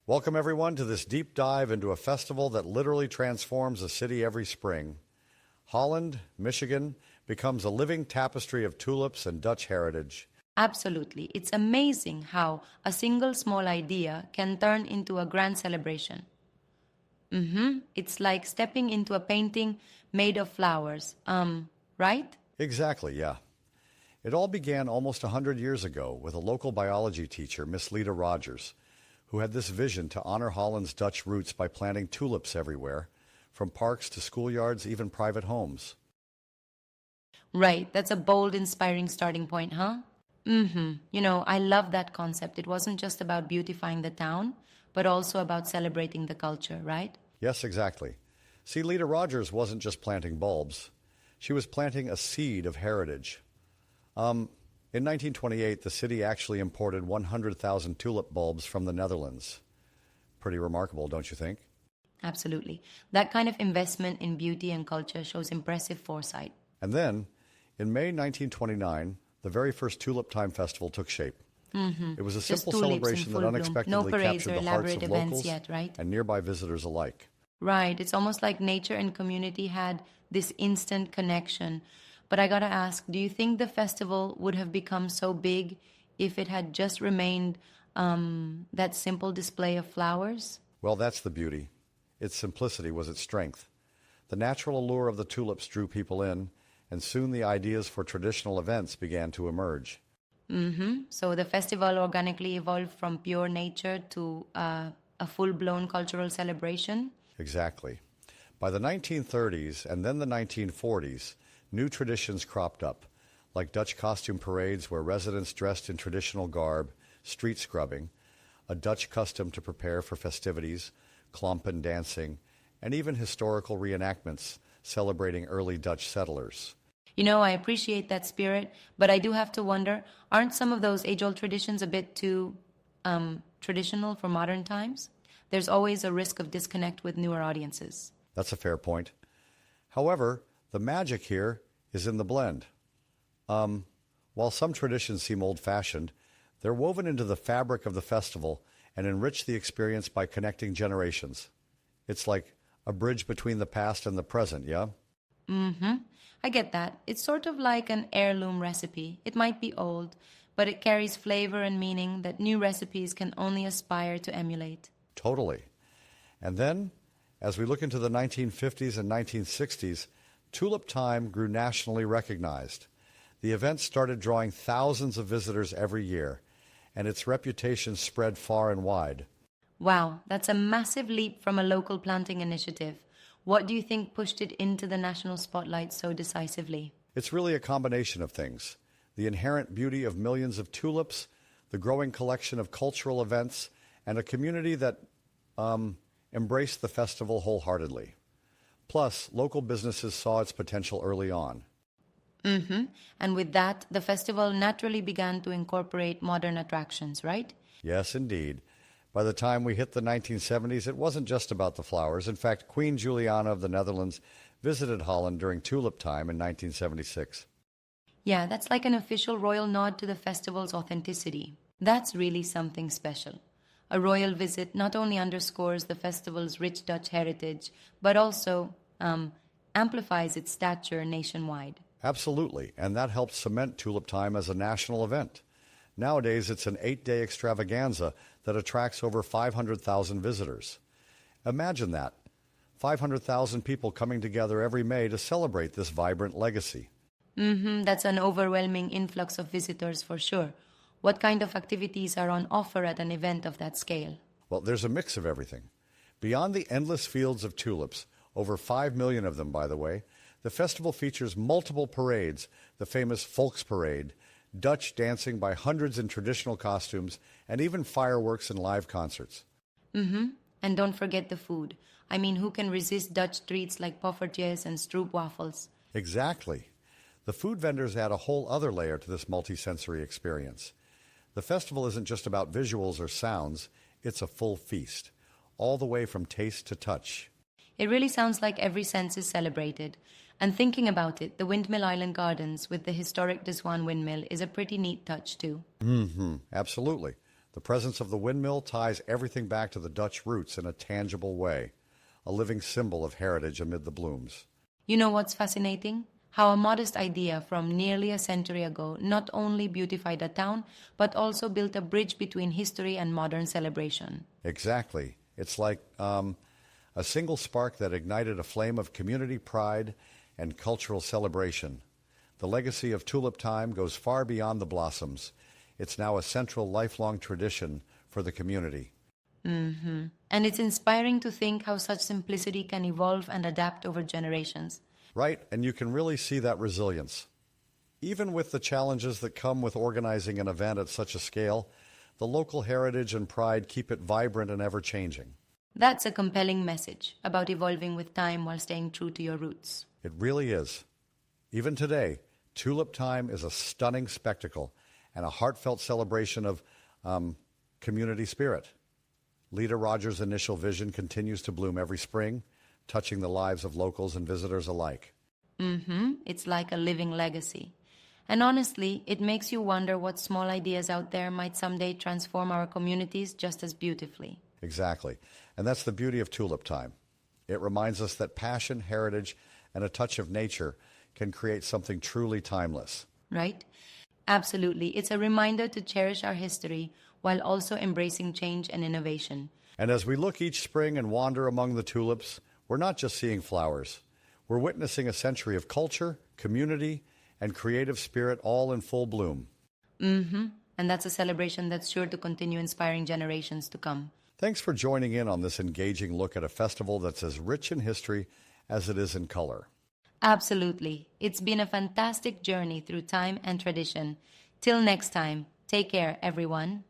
Welcome, everyone, to this deep dive into a festival that literally transforms a city every spring. Holland, Michigan, becomes a living tapestry of tulips and Dutch heritage. Absolutely. It's amazing how a single small idea can turn into a grand celebration. It's like stepping into a painting made of flowers. Right? Exactly, yeah. It all began almost 100 years ago with a local biology teacher, Miss Lita Rogers, who had this vision to honor Holland's Dutch roots by planting tulips everywhere, from parks to schoolyards, even private homes. Right. That's a bold, inspiring starting point, huh? I love that concept. It wasn't just about beautifying the town, but also about celebrating the culture, right? Yes, exactly. See, Lita Rogers wasn't just planting bulbs. She was planting a seed of heritage. In 1928, the city actually imported 100,000 tulip bulbs from the Netherlands. Pretty remarkable, don't you think? Absolutely. That kind of investment in beauty and culture shows impressive foresight. And then, in May 1929, the very first Tulip Time festival took shape. It was a Just simple tulips in celebration full that bloom. unexpectedly No parades captured or the hearts elaborate of events locals yet, right? and nearby visitors alike. Right. It's almost like nature and community had this instant connection. But I gotta ask, do you think the festival would have become so big if it had just remained that simple display of flowers? Well, that's the beauty. Its simplicity was its strength. The natural allure of the tulips drew people in, and soon the ideas for traditional events began to emerge. So the festival organically evolved from pure nature to a full-blown cultural celebration. Exactly. By the 1930s and then the 1940s, new traditions cropped up, like Dutch costume parades where residents dressed in traditional garb, street scrubbing, a Dutch custom to prepare for festivities, klompen dancing, and even historical reenactments celebrating early Dutch settlers. I appreciate that spirit, but I do have to wonder, aren't some of those age-old traditions a bit too traditional for modern times? There's always a risk of disconnect with newer audiences. That's a fair point. However, the magic here is in the blend. While some traditions seem old-fashioned, they're woven into the fabric of the festival and enrich the experience by connecting generations. It's like a bridge between the past and the present, yeah? I get that. It's sort of like an heirloom recipe. It might be old, but it carries flavor and meaning that new recipes can only aspire to emulate. Totally. And then, as we look into the 1950s and 1960s, Tulip Time grew nationally recognized. The event started drawing thousands of visitors every year, and its reputation spread far and wide. Wow, that's a massive leap from a local planting initiative. What do you think pushed it into the national spotlight so decisively? It's really a combination of things. The inherent beauty of millions of tulips, the growing collection of cultural events, and a community that embraced the festival wholeheartedly. Plus, local businesses saw its potential early on. And with that, the festival naturally began to incorporate modern attractions, right? Yes, indeed. By the time we hit the 1970s, it wasn't just about the flowers. In fact, Queen Juliana of the Netherlands visited Holland during Tulip Time in 1976. Yeah, that's like an official royal nod to the festival's authenticity. That's really something special. A royal visit not only underscores the festival's rich Dutch heritage, but also amplifies its stature nationwide. Absolutely, and that helped cement Tulip Time as a national event. Nowadays, it's an 8-day extravaganza that attracts over 500,000 visitors. Imagine that, 500,000 people coming together every May to celebrate this vibrant legacy. That's an overwhelming influx of visitors for sure. What kind of activities are on offer at an event of that scale? Well, there's a mix of everything. Beyond the endless fields of tulips, over 5 million of them, by the way, the festival features multiple parades, the famous Volksparade, Dutch dancing by hundreds in traditional costumes, and even fireworks and live concerts. And don't forget the food. I mean, who can resist Dutch treats like poffertjes and stroopwafels? Exactly. The food vendors add a whole other layer to this multisensory experience. The festival isn't just about visuals or sounds, it's a full feast, all the way from taste to touch. It really sounds like every sense is celebrated. And thinking about it, the Windmill Island Gardens with the historic Deswan windmill is a pretty neat touch too. Absolutely. The presence of the windmill ties everything back to the Dutch roots in a tangible way, a living symbol of heritage amid the blooms. You know what's fascinating? How a modest idea from nearly a century ago not only beautified a town, but also built a bridge between history and modern celebration. Exactly. It's like a single spark that ignited a flame of community pride and cultural celebration. The legacy of Tulip Time goes far beyond the blossoms. It's now a central lifelong tradition for the community. And it's inspiring to think how such simplicity can evolve and adapt over generations. Right, and you can really see that resilience. Even with the challenges that come with organizing an event at such a scale, the local heritage and pride keep it vibrant and ever-changing. That's a compelling message about evolving with time while staying true to your roots. It really is. Even today, Tulip Time is a stunning spectacle and a heartfelt celebration of community spirit. Lita Rogers' initial vision continues to bloom every spring, touching the lives of locals and visitors alike. It's like a living legacy. And honestly, it makes you wonder what small ideas out there might someday transform our communities just as beautifully. Exactly. And that's the beauty of Tulip Time. It reminds us that passion, heritage, and a touch of nature can create something truly timeless. Right? Absolutely. It's a reminder to cherish our history while also embracing change and innovation. And as we look each spring and wander among the tulips, we're not just seeing flowers. We're witnessing a century of culture, community, and creative spirit all in full bloom. And that's a celebration that's sure to continue inspiring generations to come. Thanks for joining in on this engaging look at a festival that's as rich in history as it is in color. Absolutely. It's been a fantastic journey through time and tradition. Till next time, take care, everyone.